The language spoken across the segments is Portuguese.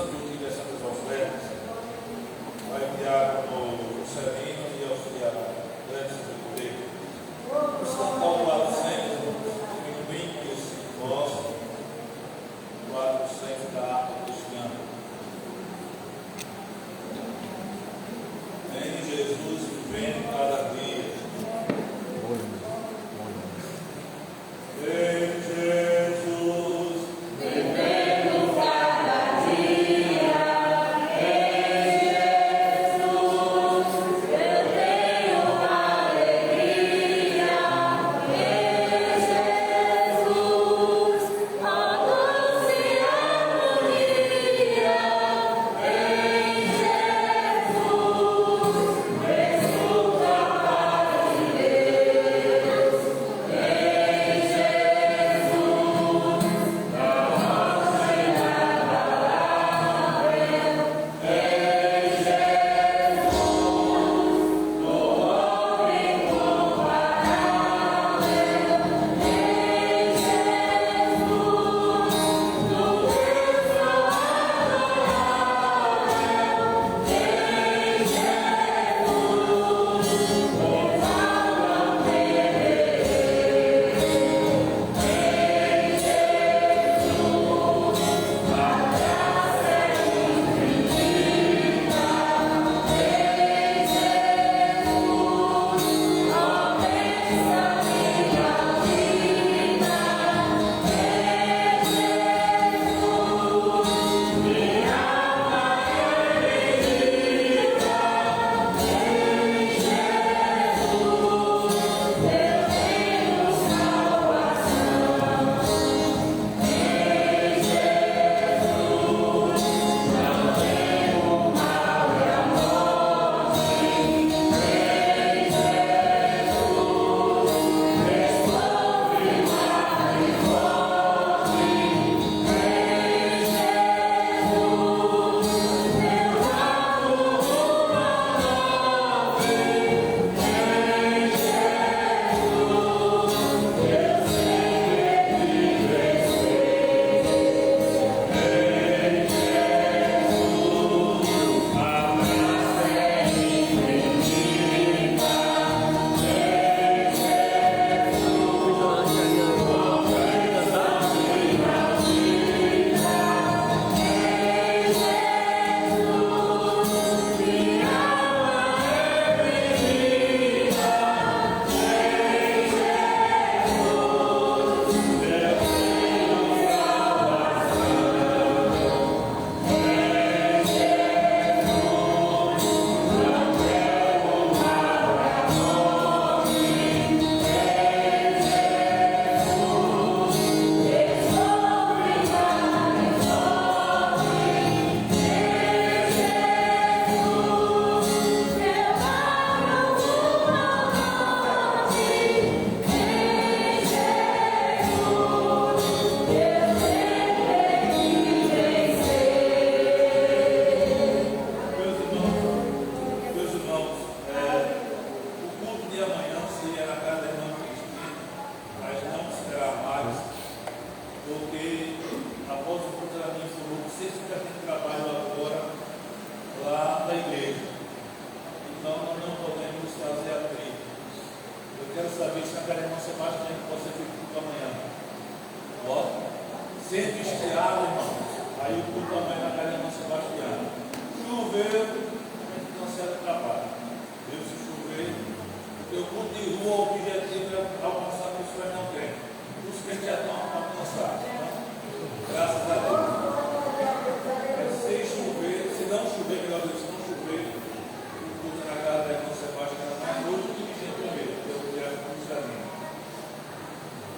Santo aqui dessas ofertas, vai enviar o Celino e auxiliar antes de poder. Os cantar o lado sempre, diminuindo esse voz, o lado sempre da harpa cristiana. Em Jesus vivendo cada dia. Em Jesus vivendo cada dia. Em Jesus eu tenho alegria. Em Jesus a doce harmonia. Em Jesus resulta a paz de Deus. Em Jesus a rocha inabalável. Em Jesus no homem incomparável. Em Jesus no Deus adorável. Em Jesus exalta Meus irmãos, o culto de amanhã seria na casa da irmã Cristina, mas não será mais, porque após o culto ela me informou que vocês já têm trabalho agora lá na igreja. Então nós não podemos fazer a trilha. Eu quero saber se na casa da irmã Sebastião pode ser feito culto amanhã. Ó, sempre estiado, irmãos. Aí o culto amanhã na casa da irmã Sebastião. Choveu, certo trabalho. Deus se chover, porque o culto de rua, o objetivo é alcançar pessoas não crentes. Os crentes já estão alcançados, né? Graças a Deus. Mas se chover, se não chover, melhor Deus, se não chover, o culto na casa da irmã Sebastião mais hoje do que gente mesmo, que eu quero cruzar.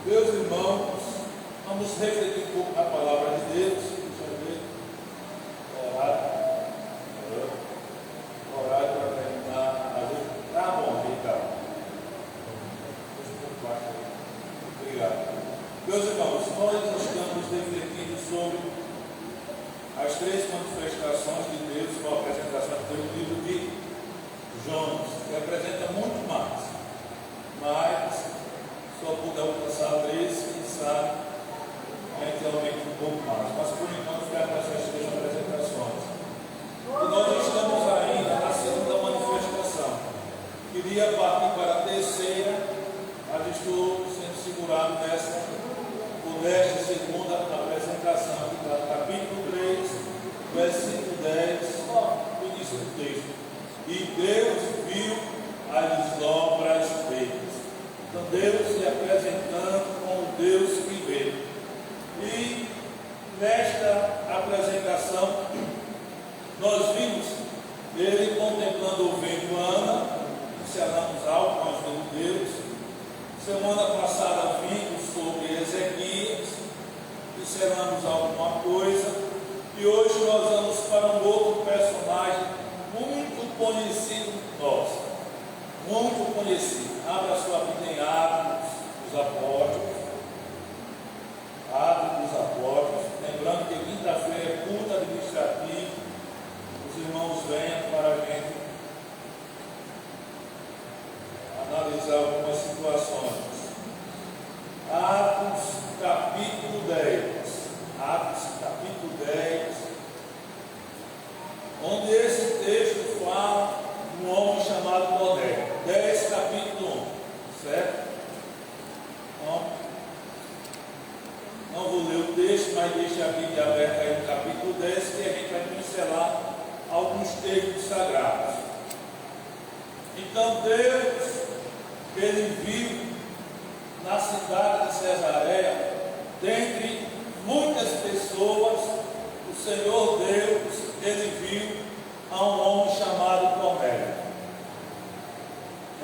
Meus irmãos, vamos refletir um pouco na palavra de Deus. Deixa eu ver. Horário para terminar a luz. Tá bom, Ricardo. Obrigado. Meus irmãos, nós estamos refletindo sobre as três manifestações de Deus com a apresentação do livro de Jonas, que apresenta muito mais, mas só puder alcançar três, quem sabe, a gente aumenta um pouco mais. Mas por enquanto ficar com essas três apresentações. pincelamos alguma coisa, e hoje nós vamos para um outro personagem muito conhecido nosso, muito conhecido. Abra sua Bíblia em Atos dos Apóstolos. Atos dos Apóstolos. Lembrando que quinta-feira é culto administrativo. Os irmãos venham para a gente analisar algumas situações. Atos capítulo 10. Atos capítulo 10. Onde esse texto fala de um homem chamado Cornélio. 10 capítulo 1. Certo? Então, não vou ler o texto, mas deixe a Bíblia aberta aí no capítulo 10, que a gente vai pincelar alguns textos sagrados. Então Deus, ele viu na cidade de Cesareia, dentre muitas pessoas, o Senhor Deus, ele viu a um homem chamado Cornélio.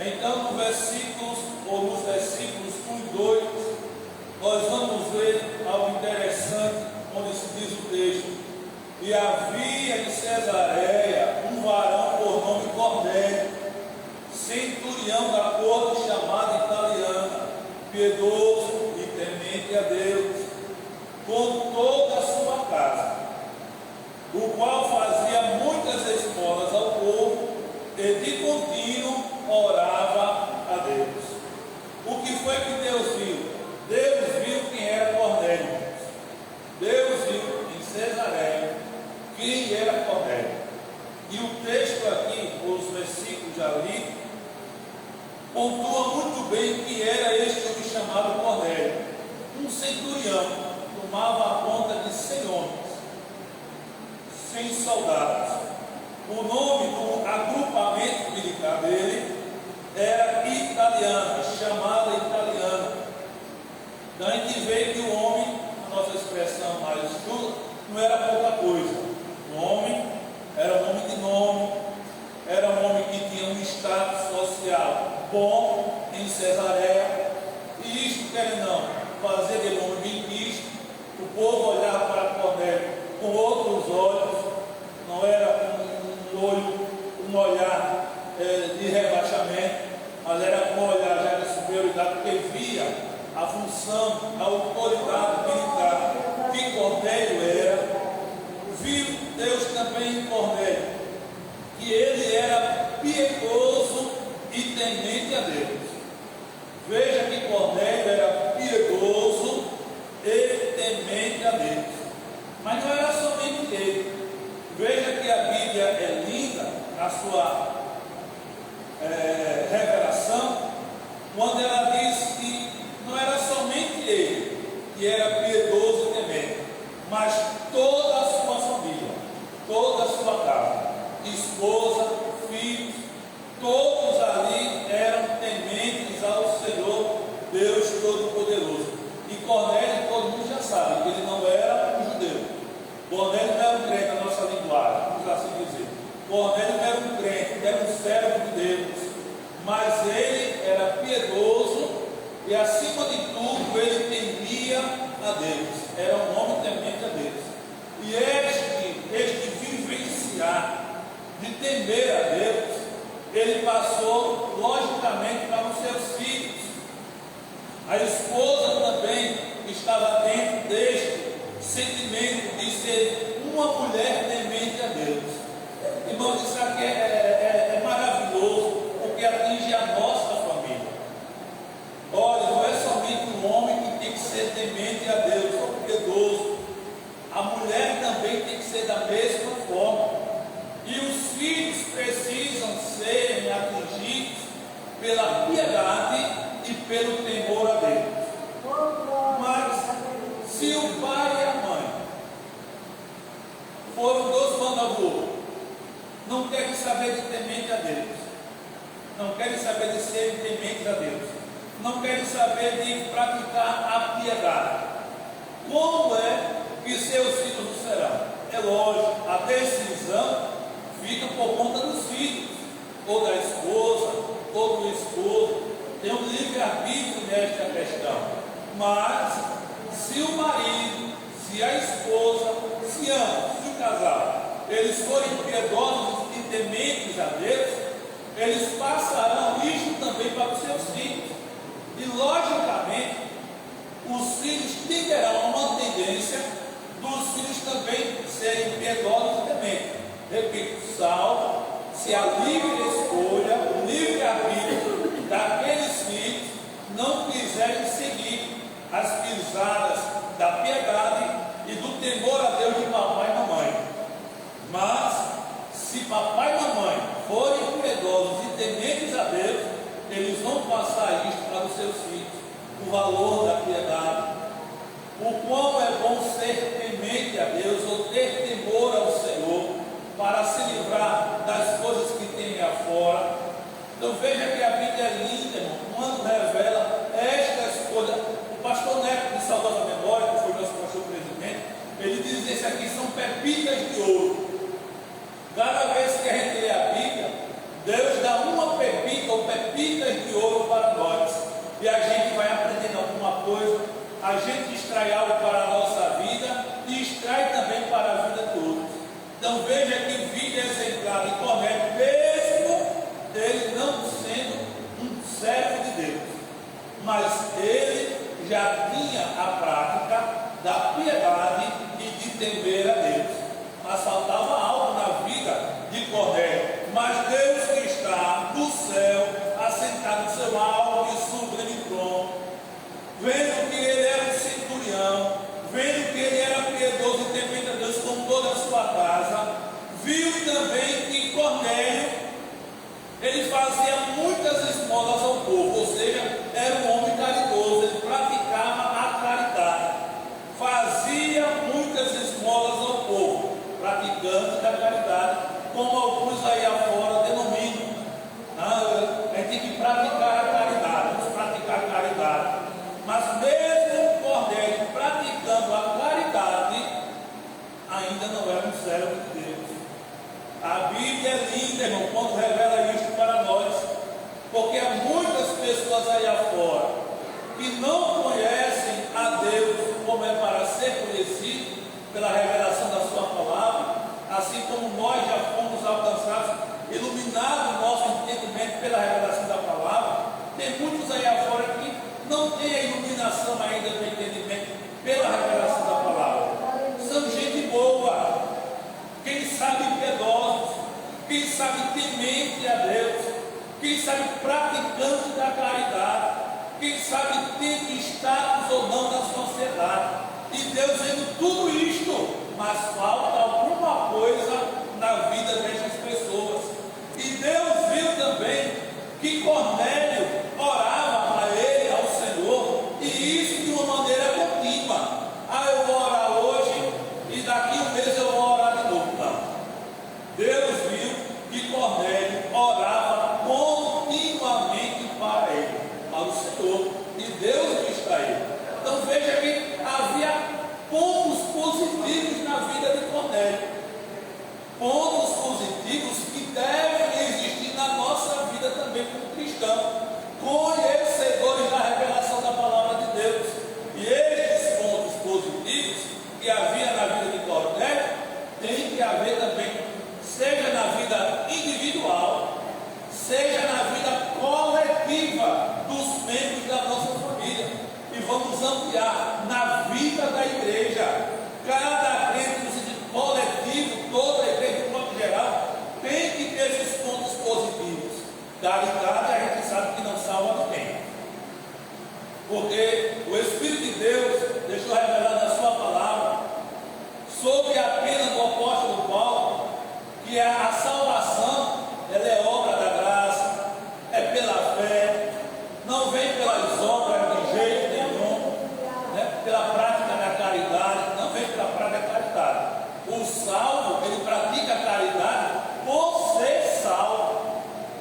Então nos versículos 1 e 2, nós vamos ver algo interessante, onde se diz o texto: e havia em Cesareia um varão por nome Cornélio, centurião da corte chamada italiana, piedoso e temente a Deus, com toda a sua casa, o qual fazia muitas esmolas ao povo e de contínuo orava a Deus. O que foi que Deus viu? Deus viu quem era Cornélio. Deus viu em Cesareia quem era Cornélio. E o texto aqui, os versículos ali, pontua muito bem que era este homem chamado Cornélio. Um centurião, tomava a conta de 100 homens, 100 soldados. O nome do agrupamento militar dele era italiana, chamada italiana. Então a gente vê que o homem, a nossa expressão mais justa, não era pouca coisa. O homem era um homem de nome, era um homem que tinha um status social bom em Cesareia, e isto quer não fazer dele um homem bem visto. O povo olhava para Cornélio com outros olhos, não era um olhar de rebaixamento, mas era um olhar já de superioridade, porque via a função, a autoridade militar que Cornélio era. Viu Deus também em Cornélio que ele era piedoso e temente a Deus. Veja que Cornélio era piedoso e temente a Deus. Mas não era somente ele. Veja que a Bíblia é linda na sua revelação, quando ela diz que não era somente ele que era piedoso e temente, mas toda a sua família, toda a sua casa, esposa, filhos, todos ali eram tementes ao Senhor Deus Todo-Poderoso. E Cornélio, todo mundo já sabe que ele não era um judeu. Cornélio não era um crente na nossa linguagem, vamos assim dizer. Cornélio não era um crente, ele era um servo de Deus, mas ele era piedoso e, acima de tudo, ele temia a Deus. Era um homem temente a Deus. E este vivenciar de temer a Deus, ele passou logicamente para os seus filhos. A esposa também estava dentro deste sentimento de ser uma mulher temente a Deus. Irmãos, isso aqui é maravilhoso, porque atinge a nossa família. Olha, não é somente um homem que tem que ser temente a Deus, ou piedoso. A mulher também tem que ser da mesma forma. E os filhos precisam ser atingidos pela piedade e pelo temor a Deus. Mas se o pai e a mãe foram dois mandadores, não querem saber de temente a Deus, não querem saber de ser tementes a Deus, não querem saber de praticar a piedade, como é que seus filhos o serão? É lógico, a decisão fica por conta dos filhos, ou da esposa, ou do esposo. Tem um livre-arbítrio nesta questão. Mas se o marido, se eles forem piedosos e tementes a Deus, eles passarão isto também para os seus filhos. E logicamente, os filhos tenderão uma tendência dos filhos também serem piedosos e tementes. Repito, salvo se a livre escolha, o livre arbítrio daqueles filhos não quiserem seguir as pisadas da piedade e do temor a Deus de papai e mamãe. Mas, se papai e mamãe forem piedosos e tementes a Deus, eles vão passar isso para os seus filhos, o valor da piedade, o quão é bom ser temente a Deus, ou ter temor ao Senhor, para se livrar das coisas que tem afora. Então veja que a Bíblia é linda, irmão, quando revela estas coisas. O pastor Neto, de saudosa memória, que foi nosso pastor presidente, ele diz: esse aqui são pepitas de ouro. Cada vez que a gente lê a Bíblia, Deus dá uma pepita ou pepitas de ouro para nós, e a gente vai aprendendo alguma coisa, a gente extrai algo para a nossa vida e extrai também para a vida de outros. Então veja que vida exemplar de Cornélio, mesmo ele não sendo um servo de Deus, mas ele já tinha a prática da piedade e de temer a Deus. Mas faltava algo na vida de Cornélio. Mas Deus que está no céu, assentado no seu alto e sublime trono, vendo que ele era um centurião, vendo que ele era piedoso e temente a Deus com toda a sua casa, viu também que Cornélio, ele fazia muitas esmolas ao povo, ou seja, era um homem caridoso, ele praticava a caridade, fazia muitas esmolas ao povo, praticando da caridade, como alguns aí afora denominam. A gente tem que praticar a caridade, vamos praticar a caridade. Mas mesmo Cornélio praticando a caridade, ainda não era um servo de Deus. A Bíblia é linda, irmão, quando revela isso para nós, porque há muitas pessoas aí afora que não conhecem a Deus como é para ser conhecido pela revelação da sua palavra, assim como nós já fomos alcançados, iluminados o nosso entendimento pela revelação da palavra. Tem muitos aí afora que não têm a iluminação ainda do entendimento pela revelação da palavra. São gente boa, quem sabe piedosos, quem sabe temente a Deus, quem sabe praticante da caridade, quem sabe tendo status ou não na sociedade. E Deus vendo tudo isto, mas falta alguma coisa na vida destas pessoas. E Deus viu também que Cornélio orava para ele, ao Senhor, e isso de uma maneira contínua. Eu vou orar hoje e daqui um mês eu vou orar de novo. Não. Deus viu que Cornélio orava continuamente para ele, para o Senhor, e Deus viu isso a ele. Então veja que havia pontos positivos na vida de Cornélio, pontos positivos que devem existir na nossa vida também como cristão, conhecedores da revelação da palavra de Deus. E estes pontos positivos que havia na vida de Cornélio tem que haver também, seja na vida individual, seja na vida coletiva dos membros da nossa família. E vamos ampliar na vida da igreja. Cada crente no sentido coletivo, toda a igreja de modo geral, tem que ter esses pontos positivos. Caridade a gente sabe que não salva ninguém, porque o Espírito de Deus deixou revelado na sua palavra sobre a pena do apóstolo Paulo, que a salvação ela é obra da graça, é pela fé, não vem pelas obras de jeito nenhum, né? Pela prática da caridade, não vem pela prática da caridade. O salvo, ele pratica a caridade por ser salvo.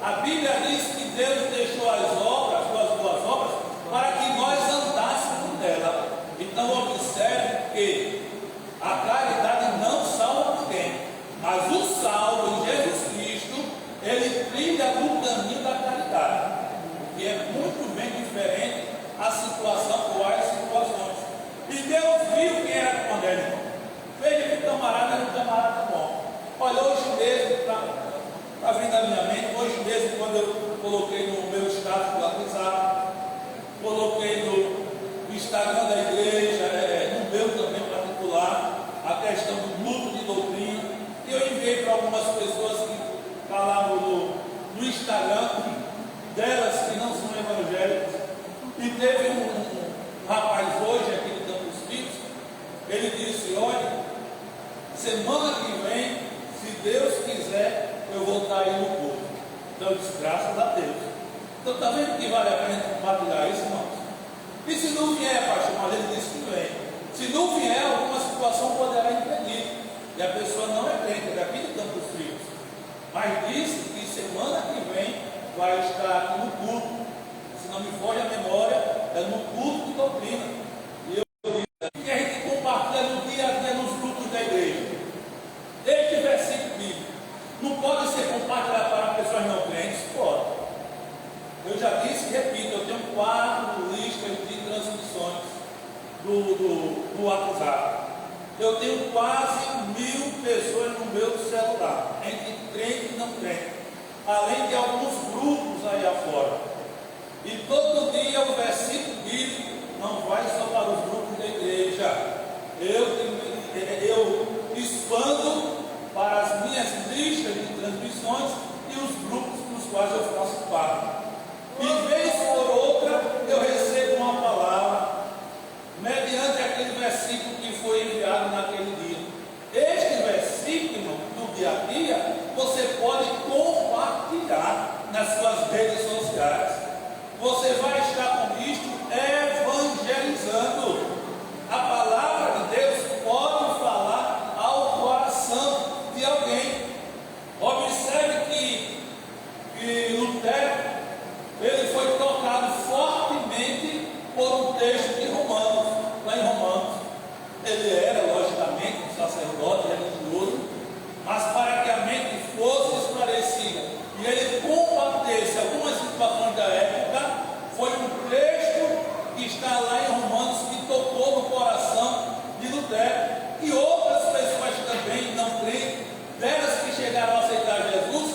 A Bíblia diz que Deus deixou as obras, as boas obras, para que nós andássemos nela. Então observe que a caridade não salva ninguém, mas o salvo em Jesus Cristo, ele trilha no caminho da caridade, que é muito bem diferente a situação ou as situações. E Deus viu quem era Cornélio. Veja que o camarada era um camarada bom. Olha, hoje mesmo, está vindo à minha mente, hoje mesmo, quando eu coloquei no meu status do WhatsApp, coloquei no Instagram da igreja, no meu também particular, a questão do culto de doutrina, e eu enviei para algumas pessoas que falavam no Instagram, delas que não são evangélicas, e teve um rapaz hoje aqui no Campos Filhos, ele disse: olha, semana que vem, se Deus quiser, eu vou estar aí no culto. Então eu disse: graças a Deus. Então está vendo que vale a pena compartilhar isso, irmãos? E se não vier, pastor, mas ele disse que vem. Se não vier, alguma situação poderá impedir. E a pessoa não é crente, é daqui de Campos Filhos. Mas disse que semana que vem vai estar aqui no culto. Se não me foge a memória, é no culto de doutrina. E eu disse que a gente compartilha no dia a dia nos grupos da igreja. Este versículo bíblico não pode ser compartilhado para pessoas não crentes? Pode. Eu já disse e repito, eu tenho 4 listas de transmissões do WhatsApp. Eu tenho quase 1000 pessoas no meu celular, entre crente e não crente, além de alguns grupos aí afora. E todo dia o versículo bíblico não vai só para os grupos da igreja. Eu expando para as minhas listas de transmissões e os grupos nos quais eu faço parte. E vez por outra eu recebo uma palavra mediante aquele versículo que foi enviado naquele dia. Este versículo do dia a dia você pode compartilhar nas suas redes sociais. Você vai estar com isto evangelizando. A palavra de Deus pode falar ao coração de alguém. Observe que Lutero, ele foi tocado fortemente por um texto de Romanos, lá em Romanos. Ele era, logicamente, um sacerdote religioso, mas para que a mente fosse esclarecida e ele combatesse algumas situações da época, foi um texto que está lá em Romanos que tocou no coração de Lutero. E outras pessoas também não creem, delas que chegaram a aceitar Jesus,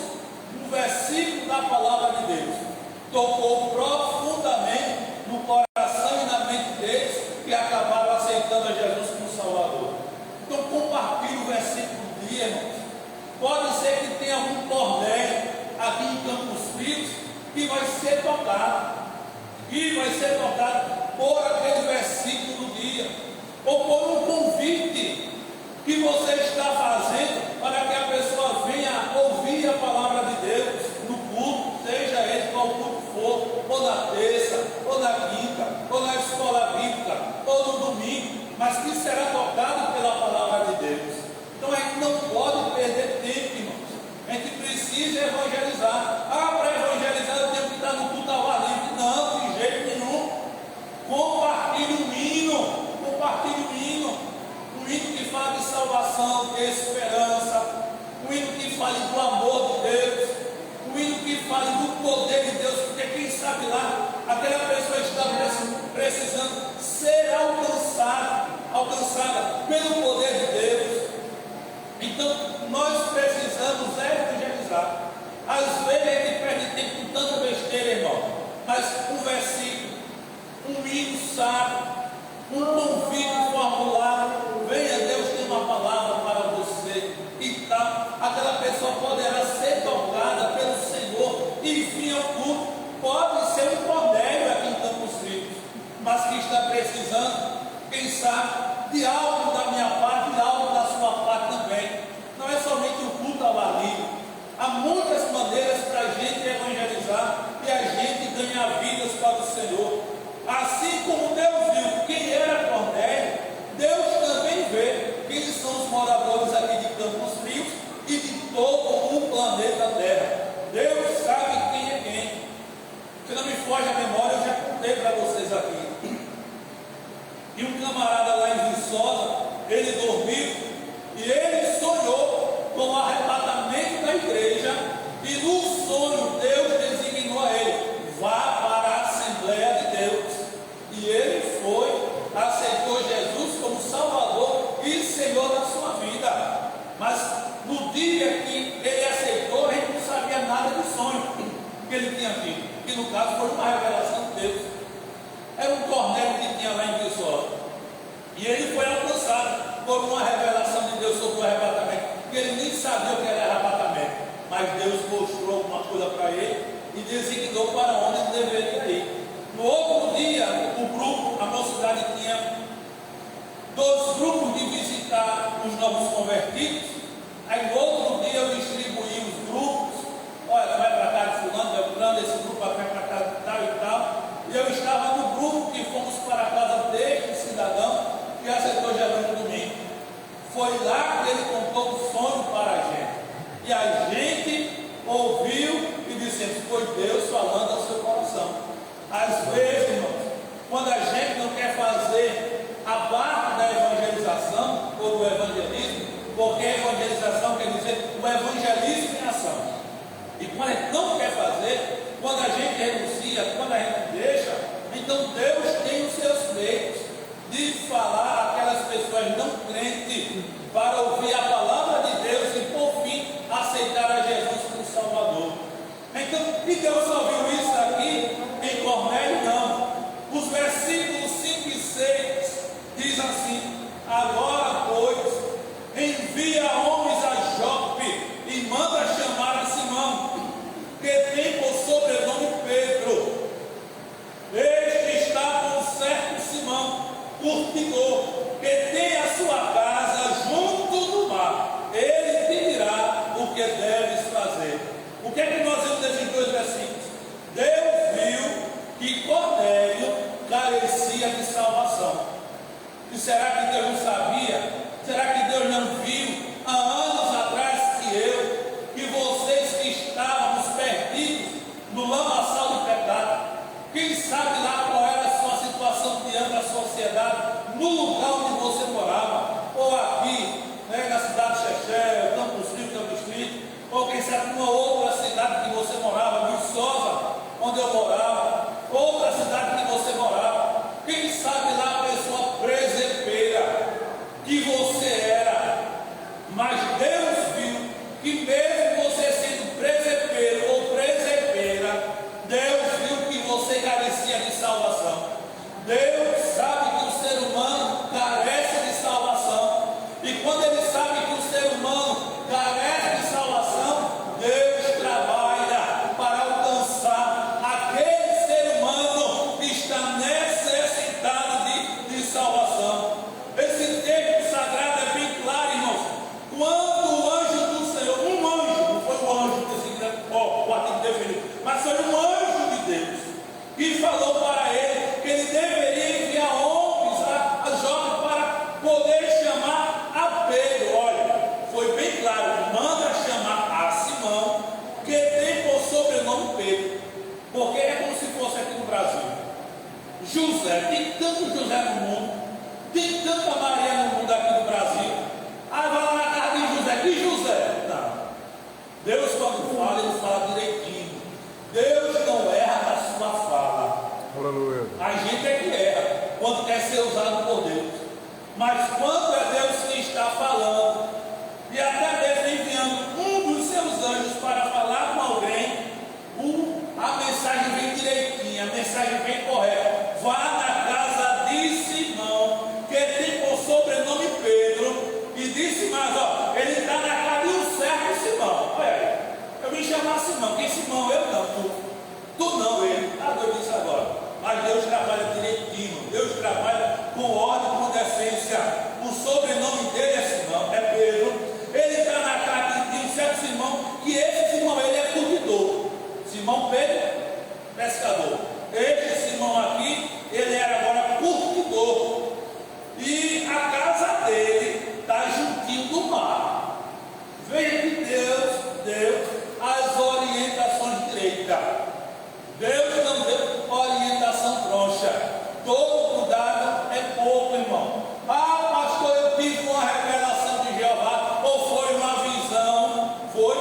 um versículo da palavra de Deus tocou profundamente no coração e na mente deles, que acabaram aceitando a Jesus como Salvador. Então compartilhe o versículo do dia, irmãos. Pode ser que tenha algum cordel aqui em Campos Filhos que vai ser tocado, por aquele versículo do dia, ou por um convite que você está fazendo para que a pessoa venha ouvir a palavra de Deus no culto, seja ele qual culto for, ou na terça, ou na quinta, ou na escola bíblica, ou no domingo, mas que será tocado pela palavra de Deus. Então a gente não pode perder tempo, irmãos. A gente precisa evangelizar. Para evangelizar eu tenho que estar no culto ao ar livre. Não, de jeito nenhum. Compartilhe um hino. Um hino que fale de salvação, de esperança. Um hino que fale do amor de Deus. Um hino que fale do poder de Deus. Porque quem sabe lá, aquela pessoa está precisando ser alcançada pelo poder de Deus. Então, nós precisamos evangelizar. Às vezes a gente perde tempo com tanta besteira, irmão. Mas um versículo, um hino sábio, um convite formulado, venha, Deus tem uma palavra para você. E tal, aquela pessoa poderá ser tocada pelo Senhor e vir ao culto. Pode ser um cordel aqui em Campos Filhos, mas que está precisando, quem sabe, de algo da minha parte, de algo da sua parte também. Não é somente o culto ao ar livre. Há muitas maneiras para a gente evangelizar e a gente ganhar vidas para o Senhor. Assim como Deus viu quem era Cornélio, Deus também vê quem são os moradores aqui de Campos Frios e de todo o planeta Terra. Deus sabe quem é quem. Se não me foge a memória, eu já contei para vocês aqui. E um camarada lá em Viçosa, E ele foi alcançado por uma revelação de Deus sobre o arrebatamento, porque ele nem sabia o que era arrebatamento, mas Deus mostrou alguma coisa para ele e designou para onde ele deveria ir. No outro dia, o grupo, a mocidade tinha 2 grupos de visitar os novos convertidos. Aí no outro dia eu distribuí os grupos. Olha, vai para casa de fulano, vai fulano, esse grupo vai para casa de tal e tal. E eu estava no grupo que fomos para a casa deste cidadão que aceitou Jesus no domingo. Foi lá que ele contou o sonho para a gente. E a gente ouviu e dissemos, foi Deus falando ao seu coração. Às vezes, irmãos, quando a gente não quer fazer a parte da evangelização ou do evangelismo, porque a evangelização quer dizer o evangelismo em ação. E quando a gente não quer fazer, quando a gente renuncia, quando a gente deixa, então Deus tem os seus meios de falar àquelas pessoas não crentes para ouvir a palavra de Deus e por fim aceitar a Jesus como Salvador. Então, e Deus só viu isso aqui em Cornélio? Não. Os versículos 5 e 6 diz assim: agora, pois, envia homens a Jope e manda chamar a Simão, que tem por sobrenome Pedro. Este está com certo Simão, curtidor, que tem a sua casa junto do mar. Ele te dirá o que deves fazer. O que é que nós vemos nesses 2 versículos? Deus viu que Cornélio carecia de salvação. E será que Deus não sabia? Será que Deus não viu há anos atrás que vocês que estávamos perdidos no lamaçal do pecado, quem sabe lá qual era a sua situação diante da sociedade, no lugar onde você morava, ou aqui, né, na cidade de Xexé, Campos Rio, Campos Distrito, ou quem sabe numa outra cidade que você morava, Viçosa, onde eu morava, outra cidade que você morava, quem sabe lá a pessoa presepeira que você era, mas Deus viu que mesmo você sendo presepeiro ou presepeira, Deus viu que você carecia de salvação. Deus sabe que o ser humano carece de salvação, e quando Ele sabe que o ser humano carece de salvação, Deus trabalha para alcançar aquele ser humano que está necessitado de salvação. Esse texto sagrado é bem claro, irmãos. Quando o anjo do Senhor, um anjo, não foi o anjo desse o artigo definido, mas foi um anjo de Deus que falou para ele que ele deveria enviar homens a Jope para poder chamar a Pedro. Olha, foi bem claro, manda chamar a Simão, que tem por sobrenome Pedro, porque é como se fosse aqui no Brasil. José, tem tanto José no mundo, tem tanta Maria no mundo aqui no Brasil. Vai lá na casa de José, que José? Não. Deus quando fala, ele fala direitinho. Deus não erra na sua fala. Aleluia. A gente é que erra quando quer ser usado por Deus. Mas quando é Deus que está falando, e até mesmo enviando um dos seus anjos para falar com alguém, a mensagem vem direitinha, a mensagem vem correta. Vá na casa de Simão, que tem por sobrenome Pedro, e disse mais, ó, ele está na casa de um certo Simão. Olha aí, eu vim chamar Simão. Quem Simão? Eu não, tu não, ele. Ah, Deus disse agora. Mas Deus trabalha direitinho, Deus trabalha com ordem, com decência. O sobrenome dele é Simão, é Pedro. Ele está na casa de um certo Simão, que esse Simão, ele é curtidor. Simão Pedro, pescador. Este Simão aqui, ele era agora curtidor. E a casa dele está juntinho do mar. Veja que Deus deu as orientações direitas. Deus não deu orientação troncha. Todo cuidado é pouco, irmão. Ah, pastor, eu tive uma revelação de Jeová, ou foi uma visão? Foi.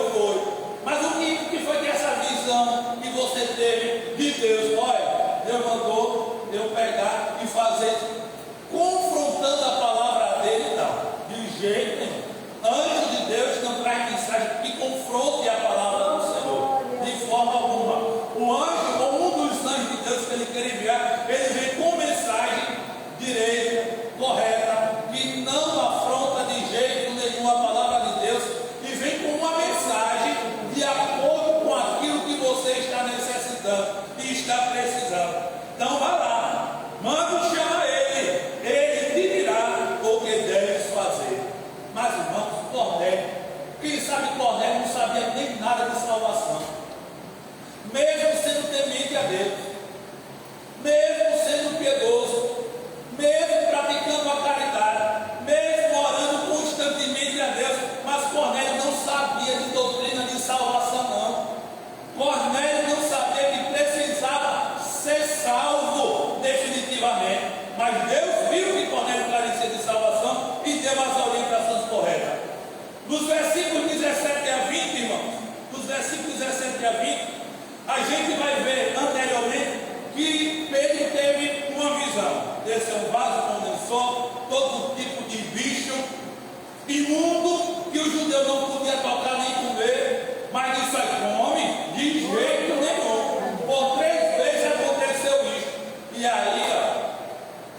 Mas o que foi que essa visão que você teve de Deus? Olha, Deus mandou eu pegar e fazer, confrontando a palavra dele, não. De jeito nenhum. Anjo de Deus não traz mensagem que confronte a palavra do Senhor, de forma alguma. O anjo, ou um dos anjos de Deus que ele quer enviar, ele vem com mensagem direita, correta, sabe, Cornélio não sabia nem nada de salvação, mesmo sendo temente a Deus, mesmo sendo piedoso, mesmo praticando a caridade, mesmo orando constantemente a Deus, mas Cornélio não sabia de doutrina de salvação, não. Cornélio não sabia que precisava ser salvo definitivamente, mas Deus viu que Cornélio carecia de salvação e deu as orientações corretas. Nos versículos 17 a 20, irmãos, nos versículos 17 a 20, a gente vai ver anteriormente que Pedro teve uma visão. Esse é um vaso com lençol, todo tipo de bicho imundo que o judeu não podia tocar nem comer, mas isso aí come de jeito nenhum. Por 3 vezes aconteceu isso, e aí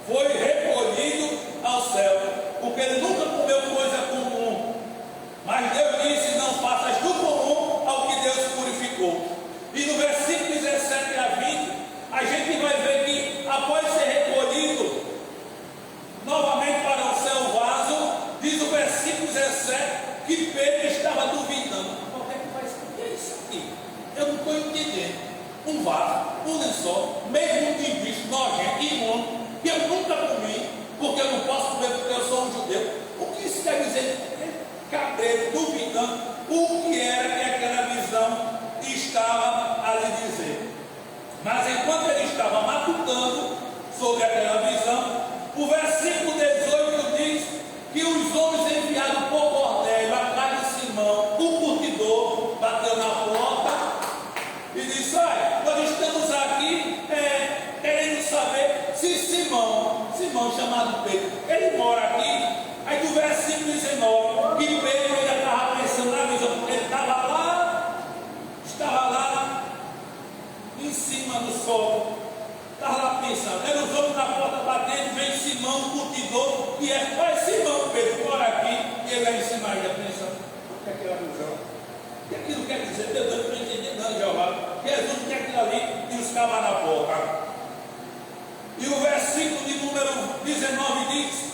foi recolhido ao céu, porque ele nunca comeu coisa comum, mas Deus disse: não faças do comum ao que Deus purificou. E no versículo 17 a 20, a gente vai ver que após ser recolhido novamente para o céu o vaso, diz o versículo 17 que Pedro estava duvidando. O que é isso aqui? Eu não estou entendendo. Um vaso, um lençol, mesmo de bicho nojento, imundo, que eu nunca comi, porque eu não posso comer porque eu sou um judeu. O que isso quer dizer? Cabreiro, duvidando o que era que aquela visão estava a lhe dizer. Mas enquanto ele estava matutando sobre aquela visão, o versículo 18 diz que os homens enviados por Cornélio atrás de Simão, o curtidor, bateu na porta e disse: olha, nós estamos aqui querendo saber se Simão chamado Pedro, ele mora aqui. Aí do versículo 19, que Pedro ainda estava pensando na visão, ele estava lá em cima do sol, estava lá pensando, era os homens na porta batendo, vem Simão, o curtidor, que vai Simão, Pedro, mora aqui, e ele lá em cima ainda pensando: o que é aquela visão? O que aquilo quer dizer? Meu Deus, não estou entendendo não, Jeová. Jesus, o que é aquilo ali? E os cabas na porta. E o versículo de número 19 diz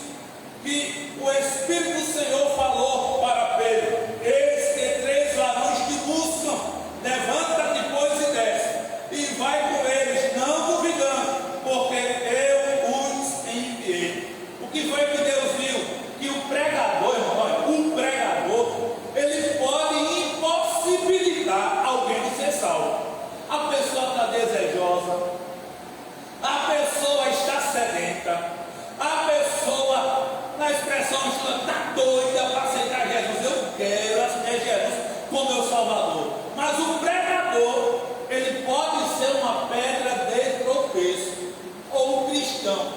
que o Espírito do Senhor falou para Pedro: eis que 3 varões te buscam, levanta-te, pois, e desce, e vai com eles, não duvidando, porque eu os enviei. O que foi que Deus viu? Que o pregador, irmão, ele pode impossibilitar alguém de ser salvo. A pessoa está desejosa, a pessoa está sedenta, a pessoa, na expressão, está doida para aceitar Jesus. Eu quero aceitar Jesus como meu Salvador. Mas o pregador, ele pode ser uma pedra de tropeço, ou um cristão.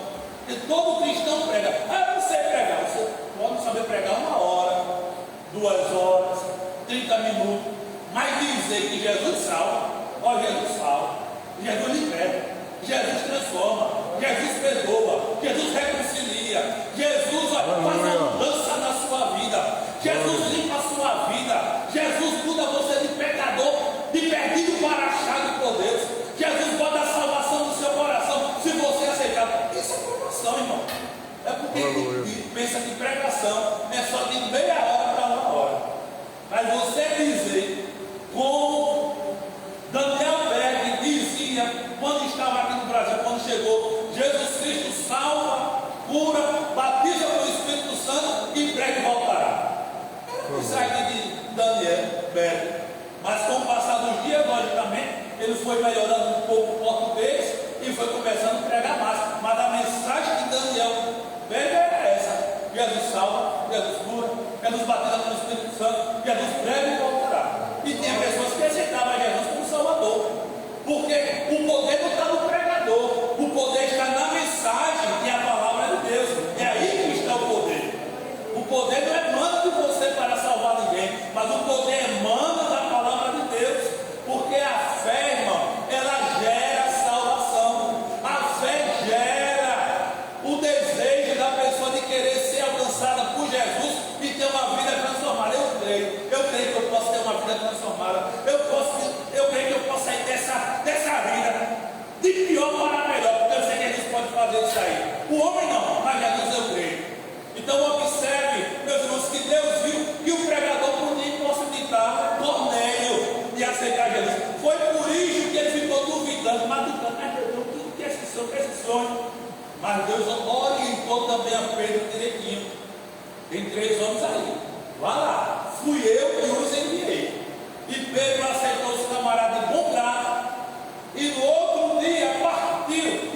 E todo cristão prega. Eu não sei pregar. Você pode saber pregar 1 hora, 2 horas, 30 minutos, mas dizer que Jesus salva, Jesus salva, Jesus liberta, Jesus transforma, Jesus perdoa, Jesus reconcilia, Jesus faz uma mudança na sua vida, Jesus limpa a sua vida, Jesus muda você de pecador, de perdido para achado por Deus. Jesus bota a salvação no seu coração, se você aceitar. Isso é promoção, irmão. É porque pensa que pregação é só de meia hora para 1 hora. Mas você dizer, como Daniel Berg dizia quando estava aqui no Brasil, quando chegou: Jesus Cristo salva, cura, batiza com o Espírito Santo e prega e voltará. Isso aqui de Daniel Berg. Mas com o passar dos dias, logicamente, ele foi melhorando um pouco o português e foi começando a pregar mais. Mas a mensagem de Daniel Berg era essa: Jesus salva, Jesus cura, Jesus batiza com o Espírito Santo, Jesus prega e voltará. E tinha pessoas que aceitavam Jesus como Salvador, porque o poder não está no pregador, o poder está na mensagem, que é a palavra de Deus. É aí que está o poder. O poder não emana de você para salvar ninguém, mas o poder emana da palavra de Deus, porque a fé, irmão, ela gera salvação. A fé gera o desejo da pessoa de querer ser alcançada por Jesus e ter uma vida transformada. Eu creio que eu posso ter 3 homens aí. Vá lá, fui eu que os enviei. E Pedro aceitou os camaradas de bom grado, e no outro dia partiu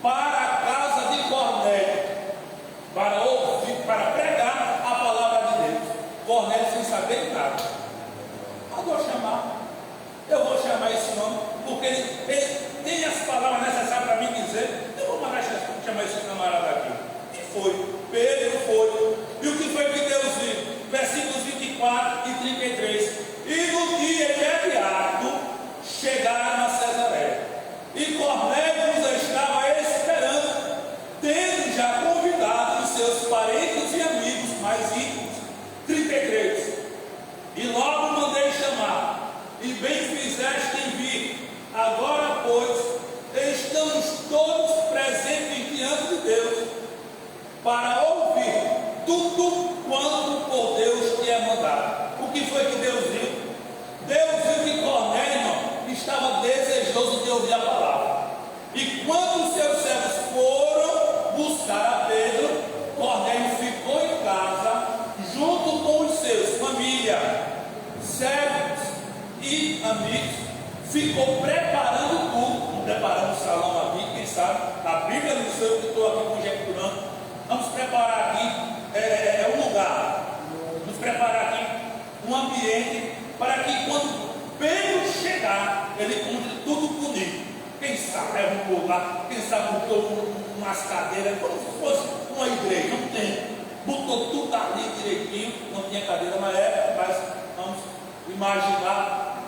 para a casa de Cornélio, para ouvir, para pregar a palavra de Deus. Cornélio sem saber nada. Eu vou chamar esse nome, porque ele tem as palavras necessárias para mim dizer. Eu vou mandar chamar esse camarada aqui. E foi, Pedro foi. E o que foi que Deus viu? Versículos 24 e 33. E no dia imediato chegaram a Cesareia, e Cornélio os estava esperando, tendo já convidado os seus parentes e amigos mais íntimos. 33. E logo mandei chamar, e bem fizeste em vir. Agora, pois, estamos todos presentes diante de Deus, para ouvir tudo quanto por Deus te é mandado. O que foi que Deus viu? Deus viu que Cornélio, irmão, estava desejoso de ouvir a palavra. E quando os seus servos foram buscar a Pedro, Cornélio ficou em casa, junto com os seus, família, servos e amigos, ficou preparando tudo, preparando o salão aqui, quem sabe, a Bíblia não sei o que estou aqui conjecturando. Vamos preparar aqui um lugar, vamos preparar aqui um ambiente, para que quando Pedro chegar, ele encontre tudo bonito. Quem sabe um lugar, quem sabe botou umas cadeiras, como se fosse uma igreja, não tem. Botou tudo ali direitinho, não tinha cadeira na época, mas vamos imaginar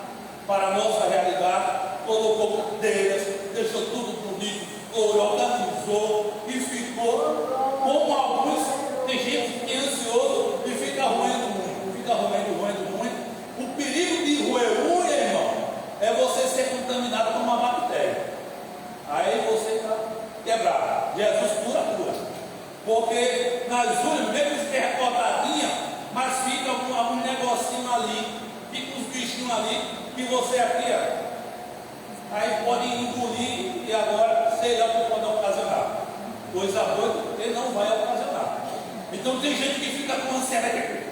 para a nossa realidade, colocou cadeiras, deixou tudo bonito, organizou e ficou, como alguns, tem gente que é ansioso e fica roendo muito. O perigo de roer unha, irmão, é você ser contaminado por uma bactéria. Aí você está quebrado. Jesus cura. Porque nas unhas, mesmo que é recortadinha, mas fica algum negocinho ali, fica uns bichinhos ali, que você aqui, ó, aí pode engolir e agora sei lá o que pode ocasionar. Coisa boa, ele não vai ocasionar. Então tem gente que fica com ansiedade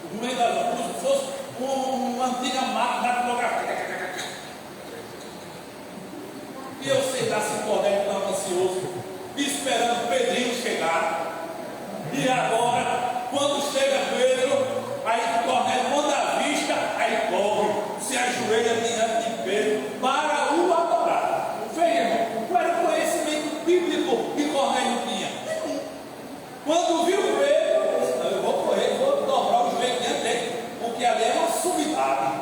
no meio das mãos, como se fosse uma antiga máquina de fotografia. E eu sei lá se Cornélio estava ansioso, esperando Pedrinho chegar. E agora, quando chega Pedro, aí Cornélio manda a vista, aí corre, se ajoelha diante de Pedro para o adorar. Veja, irmão, qual era o conhecimento bíblico que Cornélio tinha? Quando viu Pedro, eu vou correr, vou dobrar o joelho diante dele, porque ali é uma sumidade.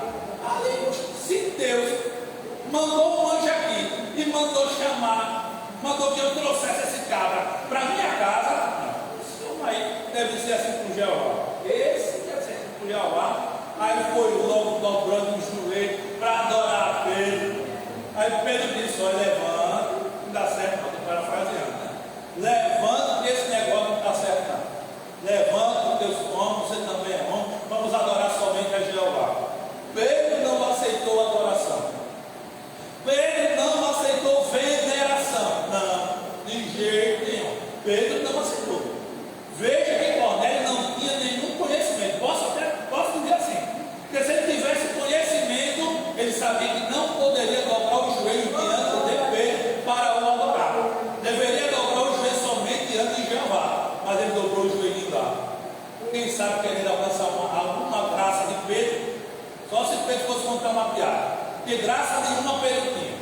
Ali, se Deus mandou um anjo aqui e mandou chamar, mandou que eu trouxesse esse cabra para minha casa, não, aí deve ser assim para o Jeová. Esse deve ser assim para o Jeová. Aí foi logo dobrando o joelho para adorar Pedro. Aí Pedro disse: olha, levanta, não dá certo, não, estou parafraseando, né? Levanta, que esse negócio não está certo, não. Levanta os teus ombros, você também é homem, vamos adorar somente a Jeová. Pedro não aceitou a adoração. Pedro não aceitou veneração. Não, de jeito nenhum. Pedro não aceitou. Veja que Cornélio não tinha nenhum conhecimento. Posso dizer assim, porque se ele tivesse conhecimento, ele sabia que não poderia dobrar o joelho diante de Pedro para o adorar. Deveria dobrar o joelho somente diante de Jeová, mas ele dobrou o joelho lá. Quem sabe querer alcançar alguma graça de Pedro, só se Pedro fosse contar uma piada. Que graça nenhuma Pedro tinha.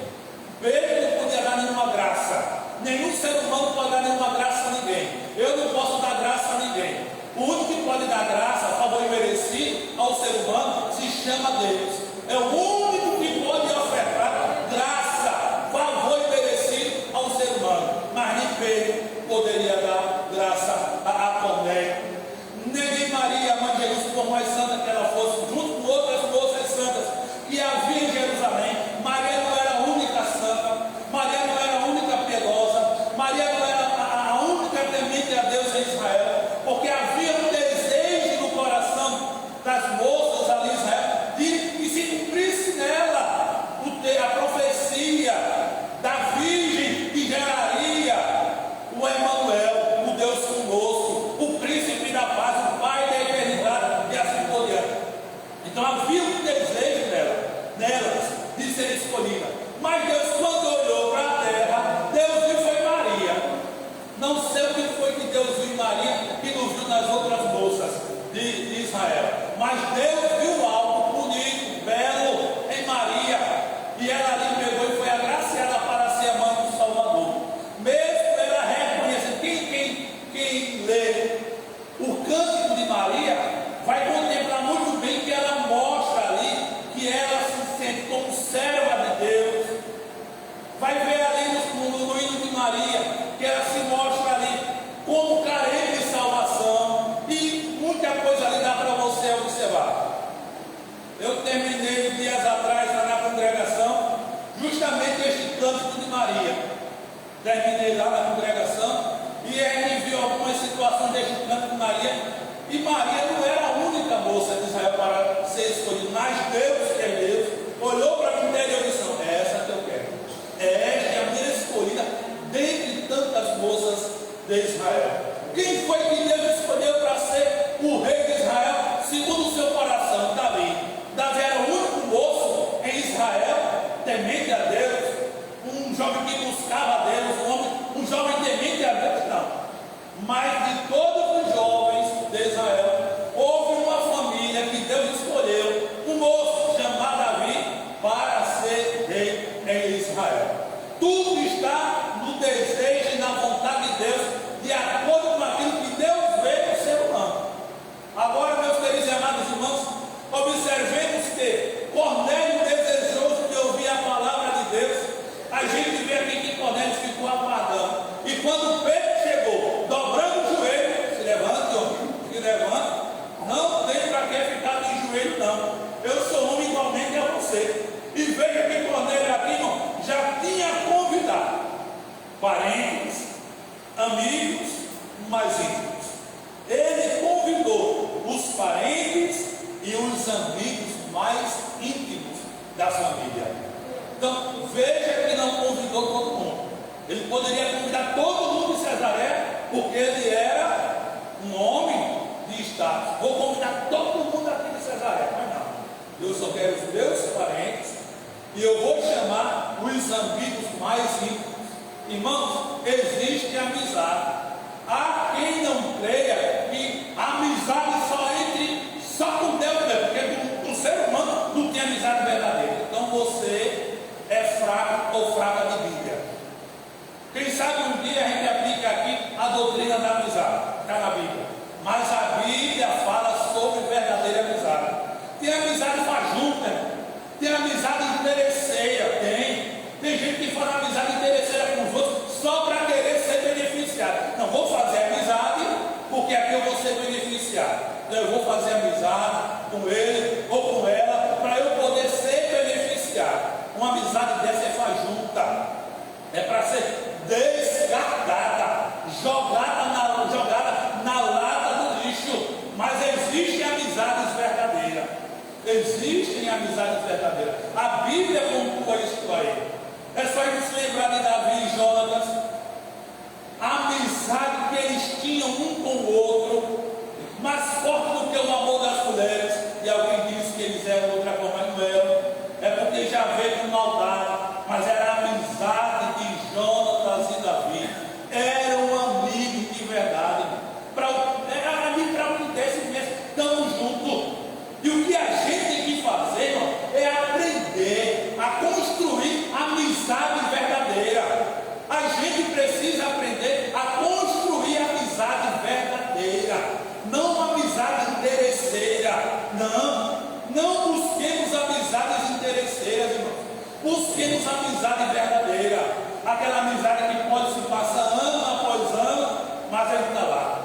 Pedro não podia dar nenhuma graça. Nenhum ser humano pode dar nenhuma graça a ninguém. Eu não posso dar graça a ninguém. O único que pode dar graça, favor imerecido ao ser humano, se chama Deus. É o único que pode ofertar graça, favor imerecido ao ser humano. Mas nem Pedro poderia dar graça a Cornélio. Nem Maria, a mãe de Jesus, por mais santa que ela fosse, junto com outras moças santas que havia em Jerusalém. Maria não era a única santa, Maria não era a única piedosa, Maria não era a única temente a Deus em Israel, porque havia um desejo no coração das moças ali em Israel de que se cumprisse Israel. Mas Deus viu algo bonito, belo em Maria, e ela ali pegou e foi agraciada para ser a mãe do Salvador. Mesmo ela reconhecendo, quem lê o Cântico de Maria vai contemplar muito bem que ela mostra ali que ela se sente como serva de Deus. Vai ver ali no hino de Maria que ela se mostra ali como carente de salvação, e muita coisa ali dá para você observar. Eu terminei dias atrás lá na congregação justamente este Cântico de Maria. Terminei lá na congregação e a gente viu algumas situações deste Cântico de Maria, e Maria não era a única moça de Israel para ser escolhida, mas Deus, que é Deus, olhou para o interior e disse: é essa que eu quero, esta é a minha escolhida dentre tantas moças de Israel. Quem foi que Deus escolheu para ser o rei de Israel segundo o seu coração? Davi. Davi era o único moço em Israel temente a Deus, um jovem que buscava a Deus, um jovem temente a Deus, não. Mas de todos os jovens de Israel, houve uma família que Deus escolheu, um moço chamado Davi, para ser rei em Israel. Tudo está no desejo e na vontade de Deus, de acordo com aquilo que Deus vê no ser humano. Agora, meus queridos e amados irmãos, observemos que Cornélio, desejoso de ouvir a palavra de Deus, a gente vê aqui que Cornélio ficou aguardando. E quando Pedro chegou, dobrando o joelho, se levanta, homem, se levanta, não tem para que ficar de joelho, não. Eu sou homem igualmente a você. E veja que Cornélio aqui, irmão, já tinha convidado parentes, amigos mais íntimos. Ele convidou os parentes e os amigos mais íntimos da família. Então, veja que não convidou todo mundo. Ele poderia convidar todo mundo de Cesareia, porque ele era um homem de status. Vou convidar todo mundo aqui de Cesareia, mas não. Eu só quero os meus parentes e eu vou chamar os amigos mais íntimos. Irmãos, existe amizade. Há quem não creia que a amizade só com Deus mesmo, porque o ser humano não tem amizade verdadeira. Então você é fraco ou fraca de Bíblia. Quem sabe um dia a gente aplica aqui a doutrina da amizade, está na Bíblia. Mas a Bíblia fala sobre verdadeira amizade. Tem amizade fajuta, tem amizade interesseira, tem gente que faz amizade interesseira com os outros só para querer ser beneficiado. Não, vou fazer amizade porque aqui eu vou ser beneficiado. Então eu vou fazer amizade com ele ou com ela para eu poder ser beneficiado. Uma amizade dessa é fajunta, é para ser descartada, jogada na lata do lixo. Mas existem amizades verdadeiras. Existem amizades verdadeiras. A Bíblia pontua isso aí. É só a gente se lembrar de Davi e Jonatas, a amizade que eles tinham um com o outro, mais forte do que o amor das mulheres. E alguém disse que eles eram outra coisa, mas não eram. É porque já veio com maldade, mas era a amizade de Jonatas e Davi. Era um amigo de verdade. Era amigo para o que desse mesmo. Estamos juntos. E o que a gente tem que fazer, irmão, é aprender a construir amizade verdadeira. A gente precisa aprender a construir amizade verdadeira, não uma amizade interesseira. Não busquemos amizades interesseiras, irmão. Busquemos amizade verdadeira, aquela amizade que pode se passar ano após ano, mas a gente está lá.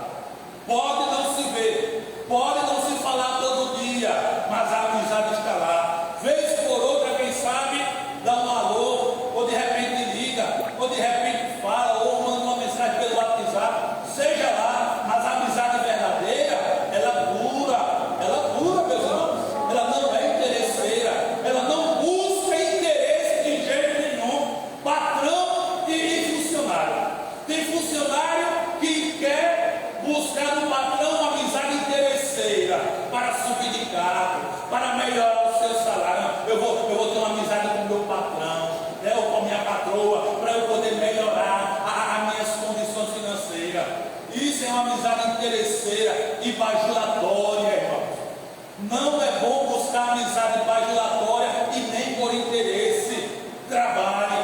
Pode não se ver, pode não se falar todo dia, mas a amizade está lá. Vez por outra, quem sabe, dá um alô, ou de repente liga, ou de repente fala, ou manda uma mensagem pelo WhatsApp, seja lá. Mas a amizade verdadeira, ela dura, meus irmãos. Ela não é interesseira, ela não busca interesse de jeito nenhum. Patrão e funcionário. Tem funcionário que quer buscar no patrão uma amizade interesseira para subir de cargo, para melhorar o seu salário. Eu vou ter uma amizade com o meu patrão, né, ou com a minha patroa, para eu poder melhorar as minhas condições financeiras. Isso é uma amizade interesseira e bajulatória, irmãos. Não é bom buscar amizade bajulatória e nem por interesse. Trabalhe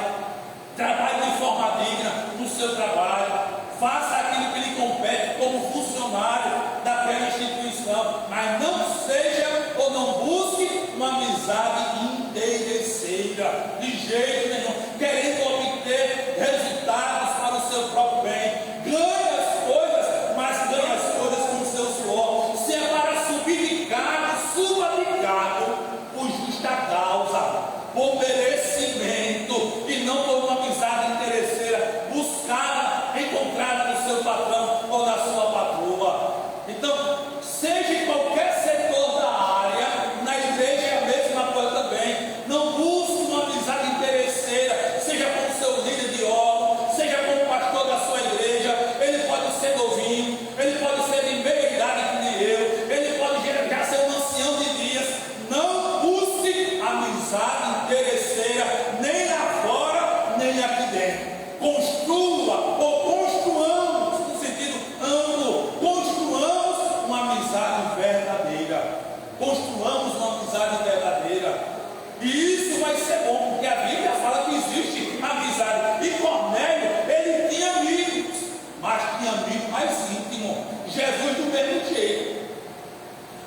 de forma digna no seu trabalho, faça aquilo que lhe compete como funcionário daquela instituição, mas não seja ou não busque uma amizade interesseira, de jeito nenhum, querendo obter resultados para o seu próprio bem. Ganhe as coisas, mas ganhe as coisas com o seu suor. Se é para subir de cargo, suba de cargo por justa causa, por merecimento, e não por uma amizade interesseira, buscada, encontrada no seu patrão ou na sua patroa. Então, seja em qualquer setor da área, na igreja é a mesma coisa também. Não busque uma amizade interesseira, seja com o seu líder de órgão, seja com o pastor da sua igreja. Ele pode ser novinho, ele pode ser de meia idade que nem eu, ele pode já ser um ancião de dias. Não busque amizade interesseira, nem lá fora, nem aqui dentro. Construa ou construamos, no sentido amplo, construamos uma amizade verdadeira. Construamos uma amizade verdadeira. E isso vai ser bom, porque a Bíblia fala que existe amizade. E Cornélio, ele tinha amigos, mas tinha amigo mais íntimo. Jesus do mesmo jeito.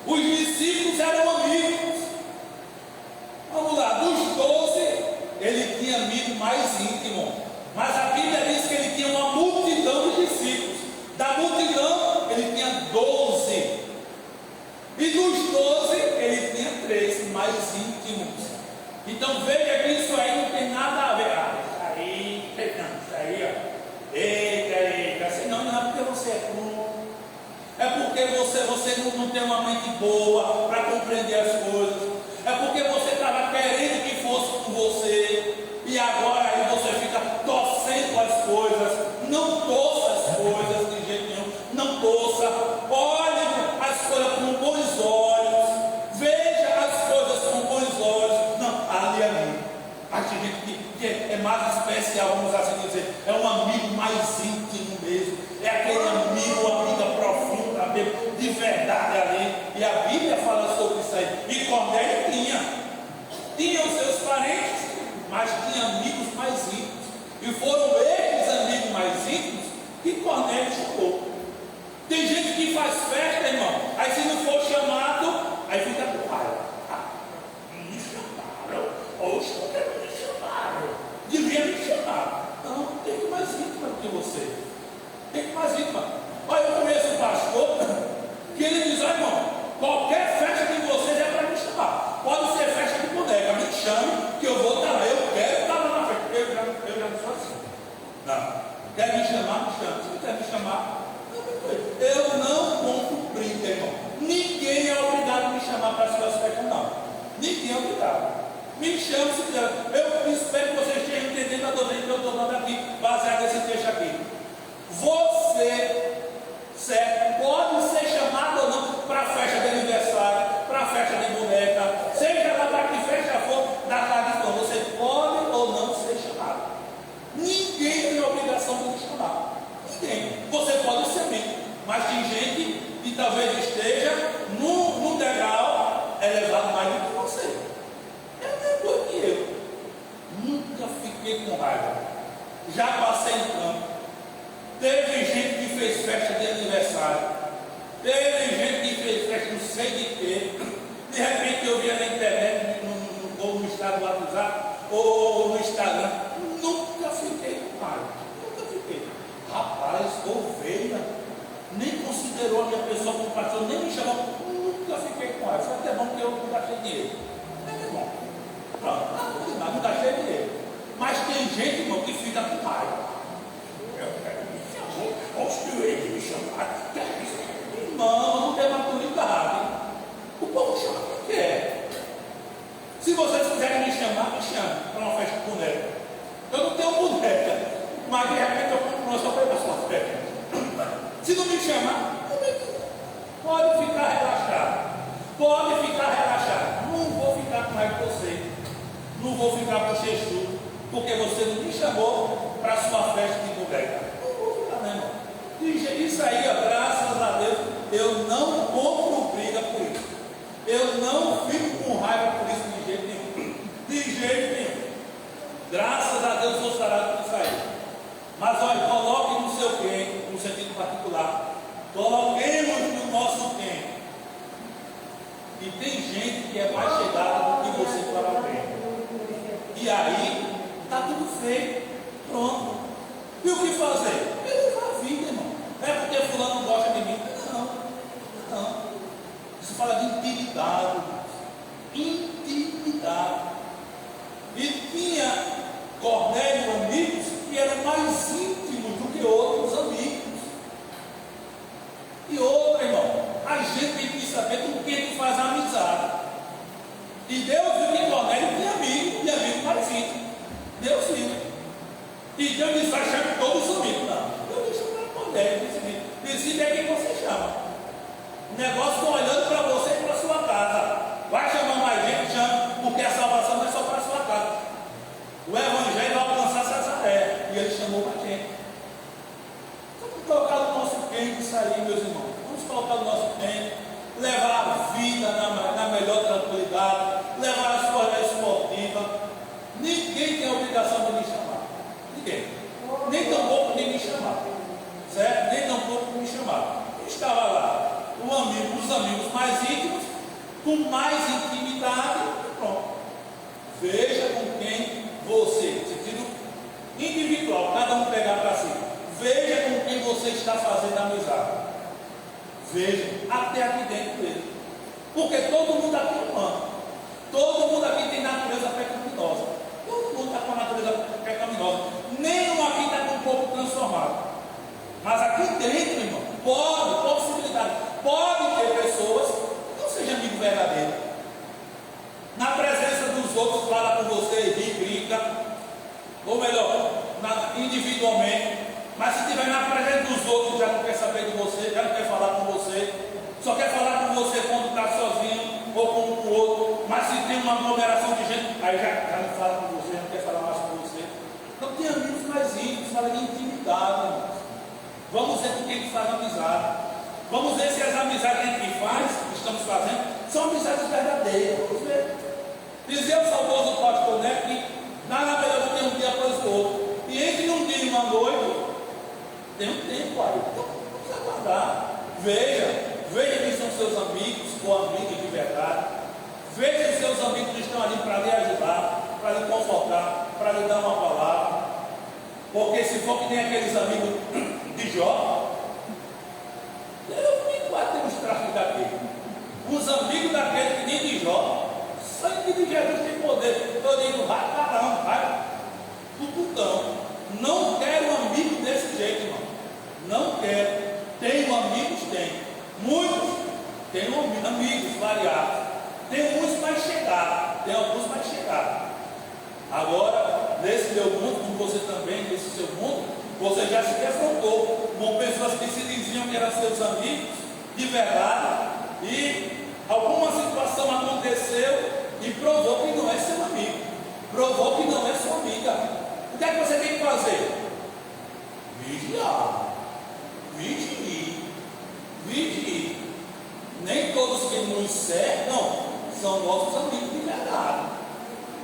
Os discípulos eram amigos. Vamos lá, dos 12, ele tinha amigo mais íntimo. Mas a Bíblia diz que ele tinha uma multidão de discípulos. Da multidão, ele tinha 12. E dos 12, ele tinha 3 mais íntimos. Então veja que isso aí não tem nada a ver. Isso aí, ó. Eita, senão não é porque você é cru. É porque você não tem uma mente boa para compreender as coisas. É porque você estava querendo que fosse com você. E agora aí você fica torcendo as coisas. Não torça as coisas de jeito nenhum. Não torça. Olhe as coisas com bons olhos. Veja as coisas com bons olhos. Não, ali. Mas tem gente que é mais especial, vamos assim dizer. É um amigo mais íntimo mesmo. É aquele amigo, uma amiga profunda mesmo, de verdade ali. E a Bíblia fala sobre isso aí. E Cornélio tinha os seus parentes, mas tinha amigos mais íntimos. E foram esses amigos mais íntimos que Cornélio chamou. Tem gente que faz festa, irmão, aí se não for chamado, aí fica com raiva. Me chamaram, oxe, me chamaram, devia me chamar. Não, tem que mais íntima do que você. Tem que mais íntima. Olha, eu conheço um pastor que ele diz: ó, irmão, qualquer festa de vocês é para me chamar. Pode ser festa de boneca, me chame que eu vou estar lá. Eu quero estar lá na festa. Eu já não sou assim. Não. Quer me chamar, me chame. Se não quer me chamar, eu não compro brinca, irmão. Ninguém é obrigado a me chamar para as suas festas, não. Ninguém é obrigado. Me chame se quiser. Eu espero que vocês estejam entendendo a doutrina que eu estou dando aqui, baseado nesse texto aqui. Você, certo, pode ser chamado ou não para a festa de aniversário, para a festa de boneca, seja lá para que festa for, da casa for, você pode ou não ser chamado. Ninguém tem a obrigação de me chamar. Ninguém. Você pode ser amigo, mas tem gente que talvez esteja num degrau elevado mais do que você. É melhor que eu. Nunca fiquei com raiva. Já passei no campo. Teve gente que fez festa de aniversário. Teve gente que fez festa não sei de quê. De repente eu via na internet, ou no estado do WhatsApp, ou no Instagram. Nunca fiquei com raiva. Nunca fiquei. Rapaz, ovelha. Nem considerou a minha pessoa como pastor, nem me chamou. Nunca fiquei com raiva. Foi até bom que eu não gastei dinheiro. É bom. Pronto, não gastei dinheiro. Mas tem gente, irmão, que fica com raiva. Construir me chamar. Não tem maturidade. O povo chama quem quer. Se vocês quiserem me chamar, me chame para uma festa de boneca. Eu não tenho boneca, mas de repente eu compro uma só para ir para a sua festa. Se não me chamar, pode ficar relaxado. Pode ficar relaxado. Não vou ficar com raiva de você. Não vou ficar bochechudo, porque você não me chamou para a sua festa de boneca. Não vou ficar, não, irmão. Isso aí, ó, graças a Deus, eu não compro briga por isso. Eu Coloquemos no nosso tempo. E tem gente que é mais chegada do que você para bem. E aí, está tudo feito. Pronto. E o que fazer? Levar a vida, irmão. É porque fulano não gosta de mim. Não. Isso fala de intimidade. Intimidade. E tinha Cornélio amigos que eram mais íntimos do que outros amigos. E outra, irmão, a gente tem que saber com quem tu faz amizade. E Deus viu que Cornélio tinha amigo, e amigo mais íntimo. Deus viu. E Deus disse: vai chamar todos os amigos. Não, Deus disse para Cornélio: decide é quem você chama. O negócio está olhando para você e para a sua casa. Vai chamar mais gente, chama, porque a salvação não é só para a sua casa. O evangelho vai alcançar Cesaré. E ele chamou mais gente. Vamos colocar no nosso tempo isso aí, meus irmãos. Vamos colocar no nosso tempo. Levar a vida na melhor tranquilidade. Levar a sua vida esportiva. Ninguém tem a obrigação de me chamar. Ninguém. Nem tampouco de me chamar. Certo? Nem tampouco de me chamar. Estava lá os amigos mais íntimos, com mais intimidade, e pronto. Veja com quem você, sentido individual, cada um pegar para si. Veja com quem você está fazendo amizade. Veja, até aqui dentro dele. Porque todo mundo aqui é humano. Todo mundo aqui tem natureza pecaminosa. Todo mundo está com a natureza pecaminosa. Nenhum aqui está com o corpo transformado. Mas aqui dentro, irmão, possibilidade, pode ter pessoas que não sejam amigo verdadeiro. Na presença dos outros, fala com você, ri, brinca. Ou melhor, individualmente. Mas se estiver na presença dos outros, já não quer saber de você, já não quer falar com você. Só quer falar com você quando está sozinho ou com o outro. Mas se tem uma aglomeração de gente, aí já não fala com você, não quer falar mais com você. Então tem amigos mais íntimos, fala de intimidade, irmãos. Vamos ver com quem que faz amizade. Vamos ver se as amizades que a gente faz, que estamos fazendo, são amizades verdadeiras. Vamos ver. Dizia o saudoso pastor Neto que nada melhor do que um dia após o outro. E entre um dia e uma noite, tem um tempo aí. Então vamos aguardar. Veja quem são seus amigos ou amigas de verdade. Veja os seus amigos que estão ali para lhe ajudar, para lhe confortar, para lhe dar uma palavra. Porque se for que nem aqueles amigos de Jó, eu nem quase tem uns traços daquele. Os amigos daquele que nem de Jó, sangue de Jesus tem poder. Eu digo, vai cada um, vai. Então, não quero um amigo desse jeito, irmão. Não quero. Tenho amigos, tenho. Muitos tenho amigos variados. Tem uns mais chegados, tem alguns mais chegados. Agora, nesse meu mundo, como você também, nesse seu mundo, você já se defrontou com pessoas que se diziam que eram seus amigos, de verdade, e alguma situação aconteceu e provou que não é seu amigo, provou que não é sua amiga. O que é que você tem que fazer? Vigiar, vigiar. Nem todos que nos cercam são nossos amigos de verdade.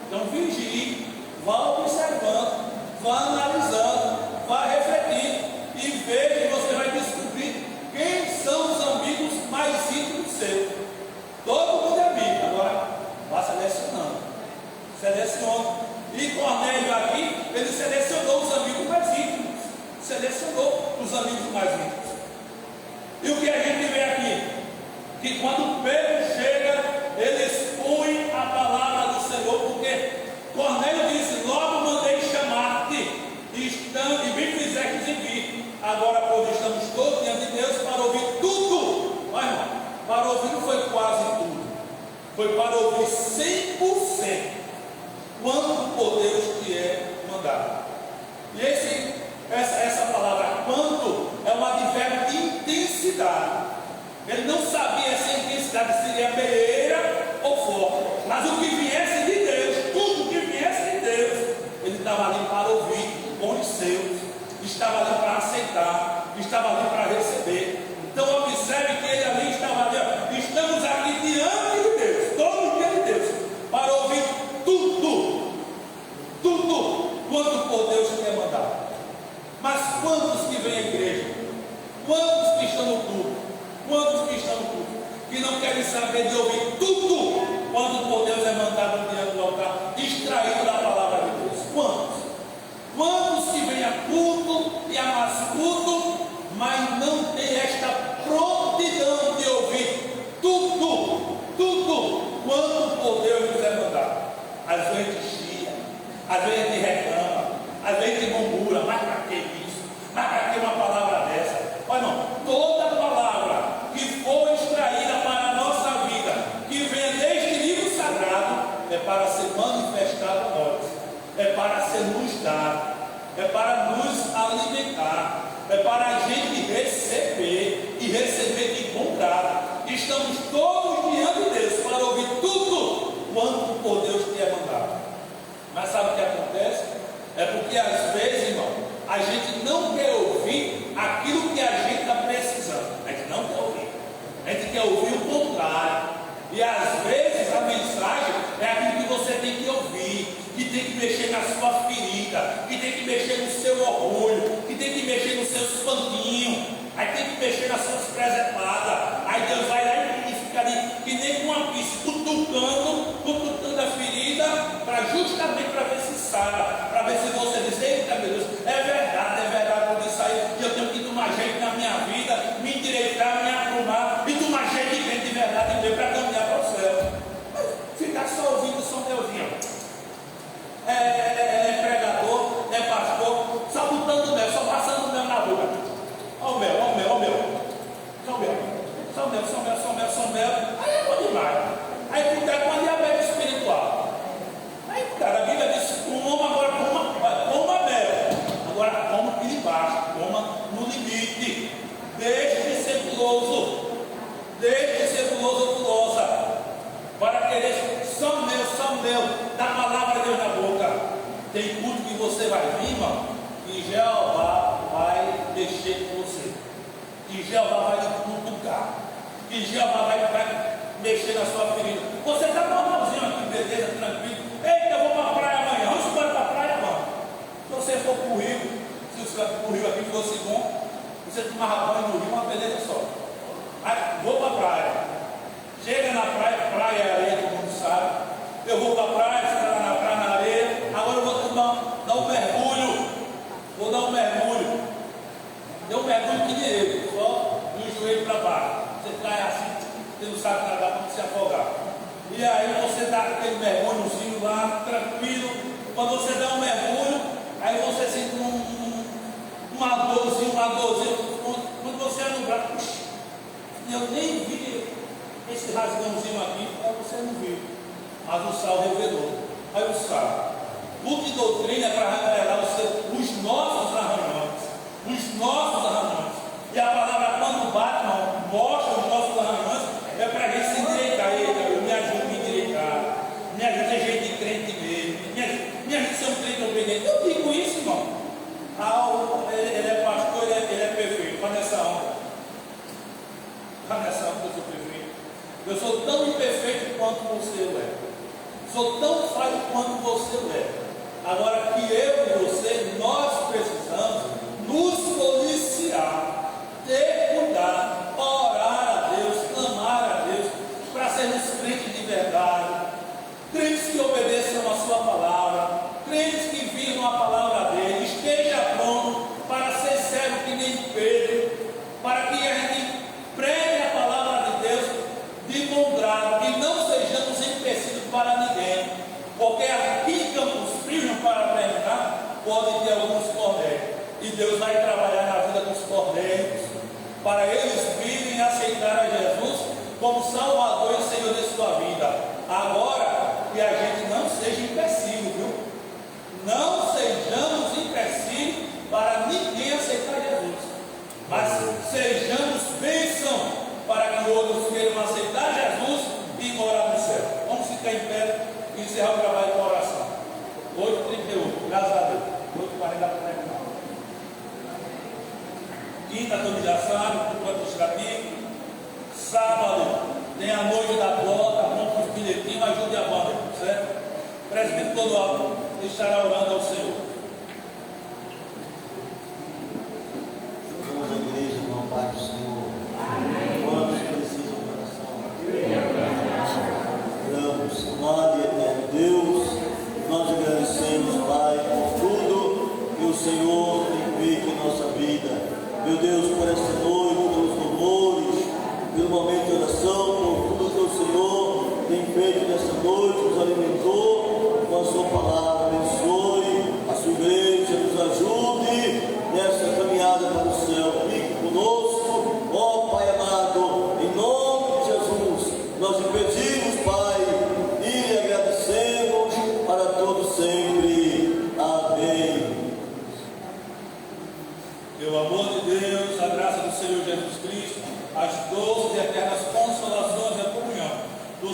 Então vigie, vá observando, vá analisando, vá refletindo e veja, e você vai descobrir quem são os amigos mais íntimos seus. Todo mundo é amigo, agora vá selecionando. Selecione. E Cornélio aqui, ele selecionou os amigos mais íntimos. Selecionou os amigos mais íntimos. E o que a gente vê aqui? Que quando Pedro chega, ele expõe a palavra do Senhor, porque Cornélio disse: logo mandei chamar-te, e me fizeste vir. Agora, pois, estamos todos diante de Deus para ouvir tudo. Mas irmão, para ouvir não foi quase tudo, foi para ouvir 100% quanto por Deus te é mandado. E essa palavra quanto é um advérbio de intensidade. Ele não sabia se a intensidade seria meia ou forte, mas o que viesse de Deus, tudo que viesse de Deus, ele estava ali para ouvir com os seus, estava ali para aceitar, estava ali para receber. Então observe que ele ali estava ali, ó, estamos aqui diante de Deus, todo dia de Deus, para ouvir tudo quanto por Deus te é mandado. Mas quantos que vêm à igreja? Quantos que estão no culto? que não querem saber de ouvir tudo quando por Deus é mandado diante do altar, distraído da palavra de Deus. Quantos? Quantos que vêm a culto e a mais culto, mas não tem esta prontidão de ouvir tudo quanto por Deus nos é mandado. Às vezes a gente chia, às vezes a gente reclama, às vezes a gente murmura, mas para que isso? Mas para que uma palavra dessa? Olha, não, toda palavra que for extraída para a nossa vida, que venha deste livro sagrado, é para ser manifestada a nós, é para ser nos dado, é para nos alimentar, é para a gente receber e receber de bom grado. Estamos todos diante de Deus para ouvir tudo quanto por Deus te é mandado. Mas sabe o que acontece? É porque às vezes, irmão, a gente não quer ouvir aquilo que a gente está precisando. A gente não quer ouvir. A gente quer ouvir o contrário. E às vezes a mensagem é aquilo que você tem que ouvir, que tem que mexer na sua ferida, que tem que mexer no seu orgulho, que tem que mexer nos seus pantinhos, aí tem que mexer nas suas presepadas. Aí Deus vai lá e fica ali, que nem com uma pista, cutucando a ferida, justamente para ver se sara, para ver se você diz: eita meu Deus, é verdade tudo isso aí, e eu tenho que tomar jeito na minha vida, me endireitar, me arrumar, e tomar jeito de verdade mesmo para caminhar para o céu. Mas ficar só ouvindo São Deusinho, é pregador, é pastor, só botando mel, só passando mel na boca. Ó mel, só mel, aí é bom demais. Aí fica com a diabetes espiritual. Aí, cara, a Bíblia diz: coma mel, agora coma aqui de baixo, coma no limite, deixe de ser guloso, ou gulosa, para querer só mel, da palavra de Deus na boca. Tem culto que você vai vir, irmão, e Jeová vai mexer com você, que Jeová vai lhe cutucar, que Jeová vai mexer na sua ferida. Você está normalzinho aqui, beleza, tranquilo. Eita, eu vou para a praia amanhã. Vamos embora para a praia, mano. Se você for para o Rio, se o Rio aqui fosse bom, você tomava banho no Rio, uma beleza só. Aí, vou para a praia. Chega na praia, praia é areia, todo mundo sabe. Eu vou para a praia, você está na praia, na areia. Agora eu vou dar um mergulho. Vou dar um mergulho. Deu um mergulho que nem ele, só do joelho para baixo. Você cai assim, você não sabe nadar para não se afogar. E aí você dá aquele mergulhozinho lá, tranquilo. Quando você dá um mergulho, aí você sente uma dorzinha. Quando você é no braço, puxa, eu nem vi esse rasgãozinho aqui, você não viu. Mas o sal revelou. Aí o sal. Culto de doutrina é para revelar os nossos arranhões. E a palavra, quando bate, mostra os nossos arranhões, é para a gente se endireitar. Eita, me ajuda a me endireitar. Me ajuda a ser gente de crente mesmo. Me ajuda a ser um crente obediente. Eu digo isso, irmão. Ele é pastor, ele é perfeito. Está nessa onda. Eu sou perfeito. Eu sou tão imperfeito quanto você é. Sou tão falho quanto você é. Agora que eu e você, nós precisamos nos policiar, ter cuidado, orar a Deus, clamar a Deus, para sermos crentes de verdade, crentes que obedeçam a sua palavra, crentes que vivam a palavra dele, esteja pronto para ser servo que nem Pedro, para que a gente pregue a palavra de Deus de bom grado, que não sejamos empecilhos para ninguém, porque aqui em Campos Frios, para terminar, pode ter alguns cordeiros, e Deus vai trabalhar na vida dos cordeiros, para eles virem e aceitar a Jesus como Salvador e Senhor de sua vida. Agora, que a gente não seja empecilho, viu? Não sejamos empecilhos para ninguém aceitar Jesus, mas sejamos bênção para que outros queiram aceitar Jesus e morar no céu. Vamos ficar em pé e encerrar o trabalho com a oração. 8h38, graças a Deus. 8h40 para terminar. Quinta, todos já sabem, enquanto está aqui. Sábado, tem a noite da bota, compra os bilhetinhos, ajude a banda, certo? Presbítero todo estará orando ao Senhor. Vamos à igreja, irmão, Pai do Senhor. Quantos precisam do coração?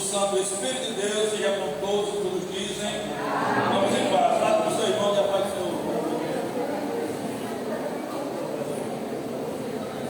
o Santo Espírito de Deus seja com todos.